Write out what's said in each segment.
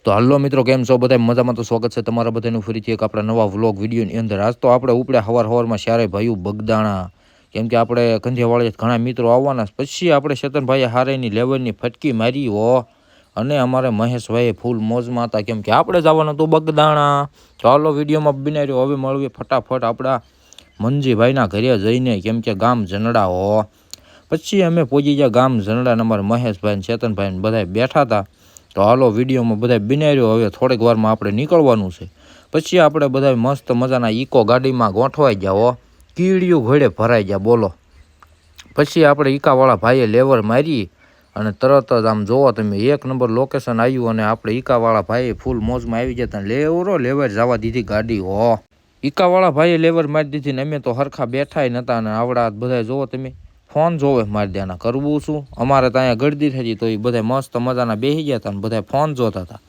તો હલ્લો મિત્રો, કેમ છો બધા? મજામાં? તો સ્વાગત છે તમારા બધાનું ફરીથી એક આપણા નવા વ્લોગ વિડીયોની અંદર. આજ તો આપણે ઉપડ્યા હવારમાં સારે ભાઈઓ બગદાણા, કેમ કે આપણે કંધિયાવાળે ઘણા મિત્રો આવવાના. પછી આપણે ચેતનભાઈએ હારેની લેવલની ફટકી મારી હો, અને અમારે મહેશભાઈએ ફૂલ મોજમાં હતા, કેમ કે આપણે જવાનું હતું બગદાણા. ચાલો વિડીયોમાં બનાવ્યો. હવે મળીએ ફટાફટ આપણા મંજીભાઈના ઘરે જઈને, કેમ કે ગામ જનડા હો. પછી અમે પહોંચી ગયા ગામ જનડા. અમારે મહેશભાઈ ચેતનભાઈ બધા બેઠા હતા. તો હાલો વિડીયોમાં બધા બનાવ્યો. હવે થોડીક વારમાં આપણે નીકળવાનું છે. પછી આપણે બધા મસ્ત મજાના ઇકો ગાડીમાં ગોઠવાઈ ગયા હો, કીડિયું ઘોડે ભરાઈ ગયા બોલો. પછી આપણે ઈકાવાળા ભાઈએ લેવર મારી અને તરત જ આમ જોવો તમે 1 નંબર લોકેશન આવ્યું, અને આપણે ઈકાવાળા ભાઈએ ફૂલ મોજમાં આવી જતા. લેવર જવા દીધી ગાડી હો. ઈકાવાળા ભાઈએ લેવર મારી દીધી ને અમે તો હરખા બેઠાય નહોતા. અને આવડા બધા જોવો તમે ફોન જોવે મારી દેના. કરવું શું, અમારે ત્યાં ગળદી થઈ તો એ બધા મસ્ત મજાના બેસી ગયા હતા ને બધા ફોન જોતા હતા.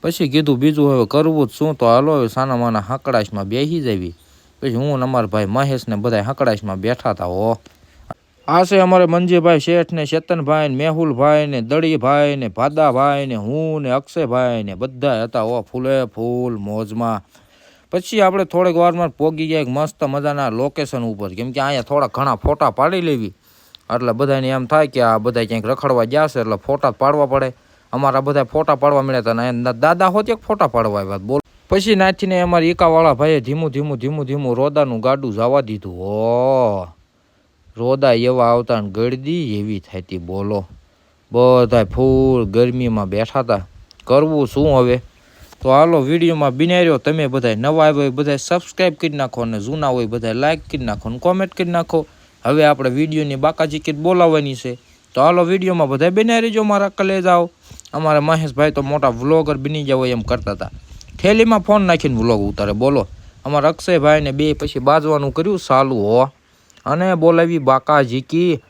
પછી કીધું બીજું હવે કરવું જ શું, તો હાલો હવે સાના માના હકડાશમાં બેસી જવી. પછી હું અમારા ભાઈ મહેશ ને બધા હકડાશમાં બેઠા હતા હો. આ છે અમારે મંજીભાઈ શેઠ ને ચેતનભાઈ ને મેહુલભાઈ ને દળીભાઈ ને ભાદાભાઈ ને હું ને અક્ષયભાઈ ને બધા હતા હો, ફૂલે ફૂલ મોજમાં. પછી આપણે થોડીક વારમાં પોગી ગયા એક મસ્ત મજાના લોકેશન ઉપર, કેમ કે અહીંયા થોડા ઘણા ફોટા પાડી લેવી. એટલે બધાને એમ થાય કે આ બધા ક્યાંક રખડવા ગયા છે એટલે ફોટા પાડવા પડે. અમારા બધા ફોટા પાડવા મળ્યા હતા ને દાદા હોત એક ફોટા પાડવા આવ્યા બોલ. પછી નાથીને અમારી ઈકાવાળા ભાઈએ ધીમું રોદાનું ગાડું જવા દીધું હો. રોદા એવા આવતા ને ગળદી એવી થતી બોલો. બધા ફૂલ ગરમીમાં બેઠા હતા. કરવું શું હવે? તો હાલો વિડીયોમાં બનાવ્યો. તમે બધા નવા આવ્યા હોય બધા સબસ્ક્રાઈબ કરી નાખો, અને જૂના હોય બધા લાઈક કરી નાખો ને કોમેન્ટ કરી નાખો. હવે આપણે વિડીયોની બાકાજી કીટ બોલાવવાની છે. તો હાલો વિડીયોમાં બધા બનાવી રહેજો મારા કલેજાઓ. અમારા મહેશભાઈ તો મોટા વ્લોગર બની જાવ એમ કરતા હતા. થેલીમાં ફોન નાખીને વ્લોગ ઉતારે બોલો. અમારા અક્ષયભાઈ ને બે પછી બાજવાનું કર્યું ચાલુ હો, અને બોલાવી બાકાજી કી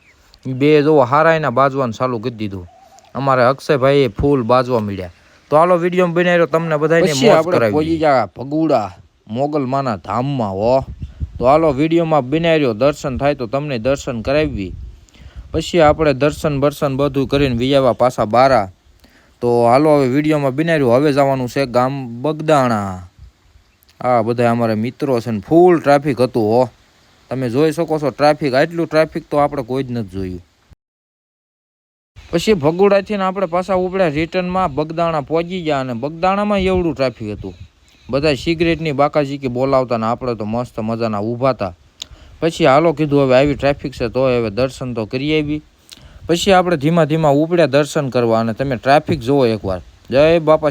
બે જો હારાયના બાજવાનું ચાલુ કરી દીધું. અમારા અક્ષયભાઈએ ફૂલ બાજવા મળ્યા. તો હાલો વિડીયો બનાવ્યો. તમને બધાને મોજ કરાવી ભગુડા મોગલમાના ધામમાં હો. તો હાલો વિડીયોમાં બનાવ્યો. દર્શન થાય તો તમને દર્શન કરાવી. પછી આપણે દર્શન બધું કરીને વિયાવા પાછા બારા. તો હાલો હવે વિડીયોમાં બનાવ્યું. હવે જવાનું છે ગામ બગદાણા. આ બધા અમારા મિત્રો છે ને ફૂલ ટ્રાફિક હતું હો. તમે જોઈ શકો છો ટ્રાફિક. આટલું ટ્રાફિક તો આપણે કોઈ જ નથી જોયું. પછી ભગુડાથી આપણે પાછા ઉપડ્યા રિટર્નમાં બગદાણા પહોંચી ગયા, અને બગદાણામાં એવડું ટ્રાફિક હતું. બધા સિગરેટની બાકાજી કે બોલાવતા ને આપણે તો મસ્ત મજાના ઊભા હતા. પછી હાલો કીધું હવે આવી ટ્રાફિક છે તો હવે દર્શન તો કરી આવી. પછી આપણે ધીમા ઉપડ્યા દર્શન કરવા, અને તમે ટ્રાફિક જુઓ એકવાર. જય બાપા.